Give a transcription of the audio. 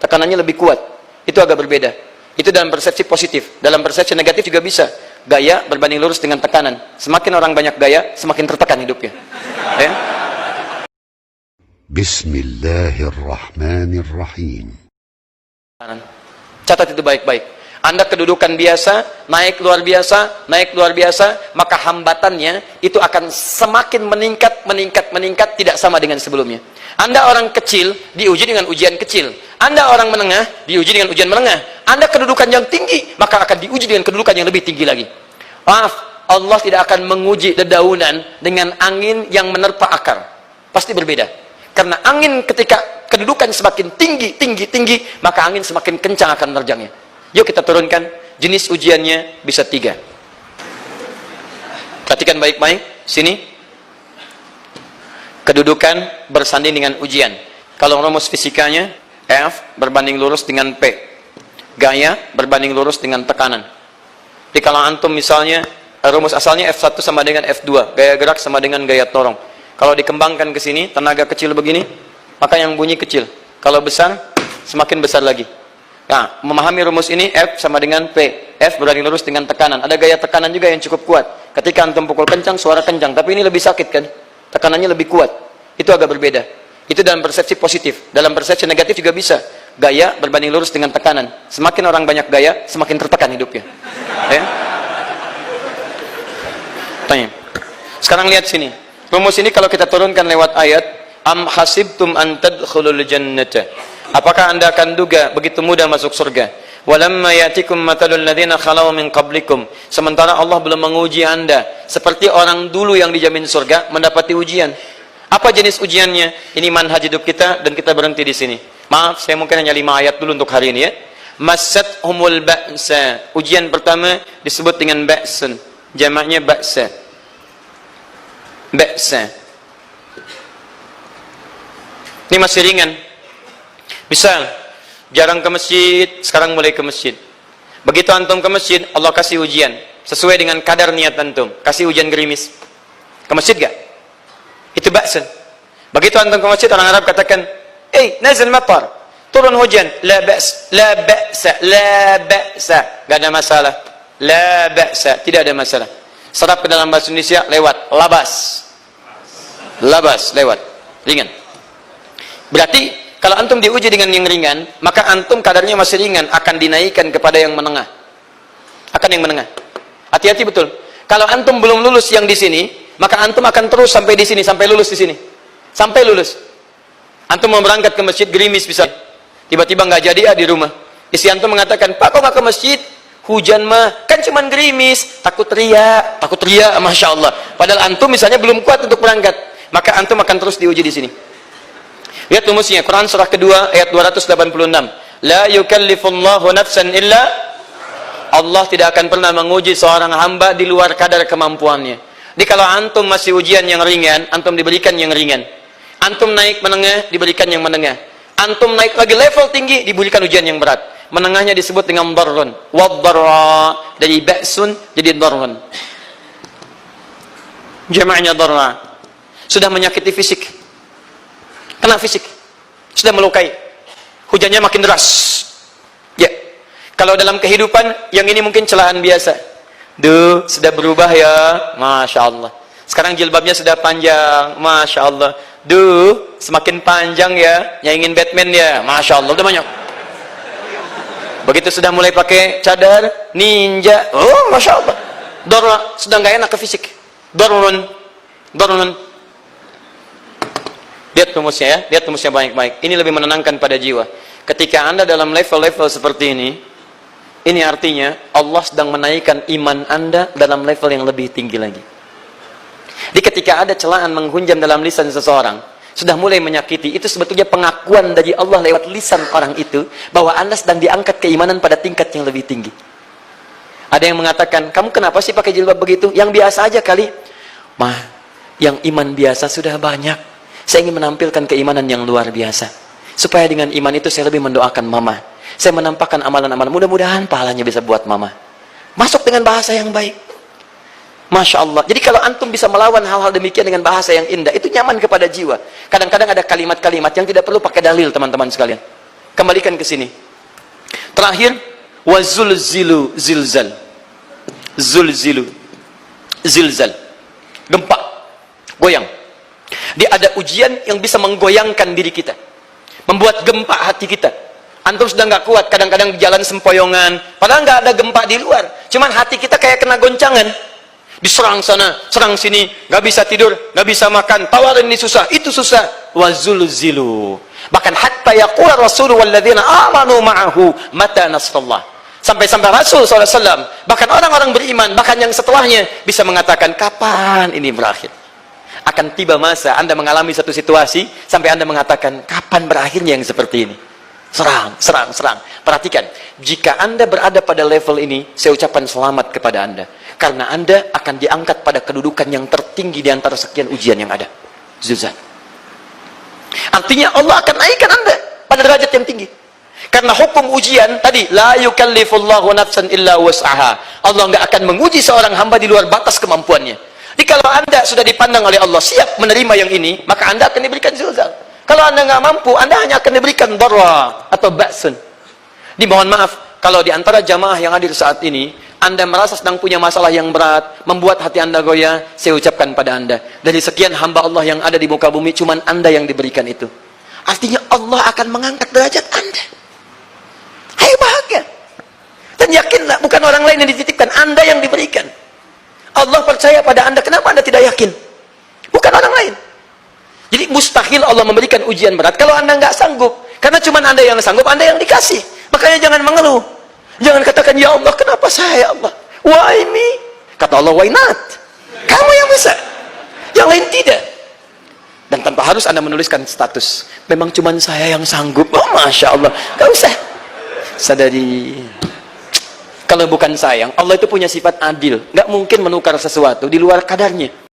tekanannya lebih kuat. Itu agak berbeda. Itu dalam persepsi positif. Dalam persepsi negatif juga bisa. Gaya berbanding lurus dengan tekanan. Semakin orang banyak gaya, semakin tertekan hidupnya. Ya? Bismillahirrahmanirrahim. Catat itu baik-baik. Anda kedudukan biasa, naik luar biasa, maka hambatannya itu akan semakin meningkat, tidak sama dengan sebelumnya. Anda orang kecil, diuji dengan ujian kecil. Anda orang menengah, diuji dengan ujian menengah. Anda kedudukan yang tinggi, maka akan diuji dengan kedudukan yang lebih tinggi lagi. Maaf, Allah tidak akan menguji dedaunan dengan angin yang menerpa akar. Pasti berbeda. Karena angin ketika kedudukan semakin tinggi, maka angin semakin kencang akan menerjangnya. Yuk kita turunkan. Jenis ujiannya bisa 3. Perhatikan baik-baik. Sini. Kedudukan bersanding dengan ujian. Kalau rumus fisikanya, F berbanding lurus dengan P. Gaya berbanding lurus dengan tekanan. Jadi kalau antum misalnya, rumus asalnya F1 sama dengan F2. Gaya gerak sama dengan gaya torong. Kalau dikembangkan ke sini, tenaga kecil begini, maka yang bunyi kecil. Kalau besar, semakin besar lagi. Nah, memahami rumus ini, F sama dengan P. F berbanding lurus dengan tekanan. Ada gaya tekanan juga yang cukup kuat. Ketika antum pukul kencang, suara kencang. Tapi ini lebih sakit kan? Tekanannya lebih kuat. Itu agak berbeda. Itu dalam persepsi positif. Dalam persepsi negatif juga bisa. Gaya berbanding lurus dengan tekanan. Semakin orang banyak gaya, semakin tertekan hidupnya. Ya? Tanya. Sekarang lihat sini. Rumus ini kalau kita turunkan lewat ayat, am hasibtum an tadkhulul jannata. Apakah anda akan duga begitu mudah masuk surga? Walamma yatikum matalul ladzina khalau min qablikum. Sementara Allah belum menguji anda seperti orang dulu yang dijamin surga mendapati ujian. Apa jenis ujiannya? Ini manhaj hidup kita dan kita berhenti di sini. Maaf, saya mungkin hanya 5 ayat dulu untuk hari ini ya. Massathumul ba'sa. Ujian pertama disebut dengan ba'sun. Jamaknya ba'sa. Ba'sa. Ini masih ringan. Misal, jarang ke masjid, sekarang mulai ke masjid. Begitu antum ke masjid, Allah kasih ujian. Sesuai dengan kadar niat antum. Kasih hujan gerimis. Ke masjid gak? Itu ba'sun. Begitu antum ke masjid, orang Arab katakan, nazal matar. Turun hujan. La ba's, la ba'sa, la ba'sa. Gak ada masalah. La ba'sa. Tidak ada masalah. Serap ke dalam bahasa Indonesia, lewat. Labas. Labas, lewat. Ringan. Berarti, kalau antum diuji dengan yang ringan, maka antum kadarnya masih ringan, akan dinaikkan kepada yang menengah. Akan yang menengah. Hati-hati betul. Kalau antum belum lulus yang di sini, maka antum akan terus sampai di sini, sampai lulus di sini. Sampai lulus. Antum mau berangkat ke masjid, gerimis bisa. Tiba-tiba nggak jadi di rumah. Istri antum mengatakan, Pak kok nggak ke masjid? Hujan mah, kan cuman gerimis. Takut teriak, Masya Allah. Padahal antum misalnya belum kuat untuk berangkat. Maka antum akan terus diuji di sini. Lihat rumusnya, Quran surah kedua ayat 286. La yukallifullahu nafsan illa. Allah tidak akan pernah menguji seorang hamba di luar kadar kemampuannya. Jadi kalau antum masih ujian yang ringan, antum diberikan yang ringan. Antum naik menengah, diberikan yang menengah. Antum naik lagi level tinggi, diberikan ujian yang berat. Menengahnya disebut dengan darrun. Waddarra, dari ba'sun jadi darrun. Jamaknya darra. Sudah menyakiti fisik. Kena fisik, sudah melukai, hujannya makin deras. Ya, kalau dalam kehidupan yang ini mungkin celahan biasa. Sudah berubah ya, Masya Allah. Sekarang jilbabnya sudah panjang, Masya Allah. Semakin panjang ya, nyaingin Batman ya, Masya Allah. Udah banyak. Begitu sudah mulai pakai cadar, ninja, oh Masya Allah. Dorra, sudah nggak enak ke fisik. Dorrun. Lihat rumusnya ya, lihat rumusnya baik-baik. Ini lebih menenangkan pada jiwa. Ketika anda dalam level-level seperti ini artinya Allah sedang menaikkan iman anda dalam level yang lebih tinggi lagi. Jadi ketika ada celaan menghunjam dalam lisan seseorang, sudah mulai menyakiti, itu sebetulnya pengakuan dari Allah lewat lisan orang itu, bahwa anda sedang diangkat keimanan pada tingkat yang lebih tinggi. Ada yang mengatakan, kamu kenapa sih pakai jilbab begitu? Yang biasa aja kali. Yang iman biasa sudah banyak. Saya ingin menampilkan keimanan yang luar biasa. Supaya dengan iman itu saya lebih mendoakan mama. Saya menampakkan amalan-amalan. Mudah-mudahan pahalanya bisa buat mama. Masuk dengan bahasa yang baik. Masya Allah. Jadi kalau antum bisa melawan hal-hal demikian dengan bahasa yang indah, itu nyaman kepada jiwa. Kadang-kadang ada kalimat-kalimat yang tidak perlu pakai dalil, teman-teman sekalian. Kembalikan ke sini. Terakhir, wazulzilu zilzal. Zulzilu zilzal. Gempa, goyang. Dia ada ujian yang bisa menggoyangkan diri kita, membuat gempa hati kita. Antum sudah nggak kuat, kadang-kadang di jalan sempoyongan, padahal nggak ada gempa di luar, cuman hati kita kayak kena goncangan. Diserang sana, serang sini, nggak bisa tidur, nggak bisa makan, tawarin ini susah, itu susah. Wazulzilu. Bahkan hatta yaqula Rasulullah walladzina amanu ma'ahu mata nasrullah. Sampai-sampai Rasul SAW, bahkan orang-orang beriman, bahkan yang setelahnya bisa mengatakan, kapan ini berakhir? Akan tiba masa Anda mengalami satu situasi sampai Anda mengatakan, kapan berakhirnya yang seperti ini? Serang, serang, serang. Perhatikan, jika Anda berada pada level ini, saya ucapkan selamat kepada Anda. Karena Anda akan diangkat pada kedudukan yang tertinggi di antara sekian ujian yang ada. Zilzal. Artinya Allah akan naikkan Anda pada derajat yang tinggi. Karena hukum ujian tadi, la yukallifullahu nafsan illa wus'aha. Allah nggak akan menguji seorang hamba di luar batas kemampuannya. Jadi kalau Anda sudah dipandang oleh Allah siap menerima yang ini, maka Anda akan diberikan zilzal. Kalau Anda nggak mampu, Anda hanya akan diberikan darra atau ba'sun. Dimohon maaf, kalau di antara jamaah yang hadir saat ini, Anda merasa sedang punya masalah yang berat, membuat hati Anda goyah, saya ucapkan pada Anda, dari sekian hamba Allah yang ada di muka bumi, cuman Anda yang diberikan itu. Artinya Allah akan mengangkat derajat Anda. Ayo bahagia. Dan yakinlah, bukan orang lain yang dititipkan, Anda yang diberikan. Allah percaya pada Anda, kenapa Anda tidak yakin? Bukan orang lain. Jadi mustahil Allah memberikan ujian berat kalau Anda nggak sanggup. Karena cuma Anda yang sanggup, Anda yang dikasih. Makanya jangan mengeluh. Jangan katakan, ya Allah, kenapa saya, ya Allah? Why me? Kata Allah, why not? Kamu yang bisa. Yang lain tidak. Dan tanpa harus Anda menuliskan status. Memang cuma saya yang sanggup. Oh, Masya Allah. Gak usah. Sadari. Kalau bukan sayang, Allah itu punya sifat adil. Nggak mungkin menukar sesuatu di luar kadarnya.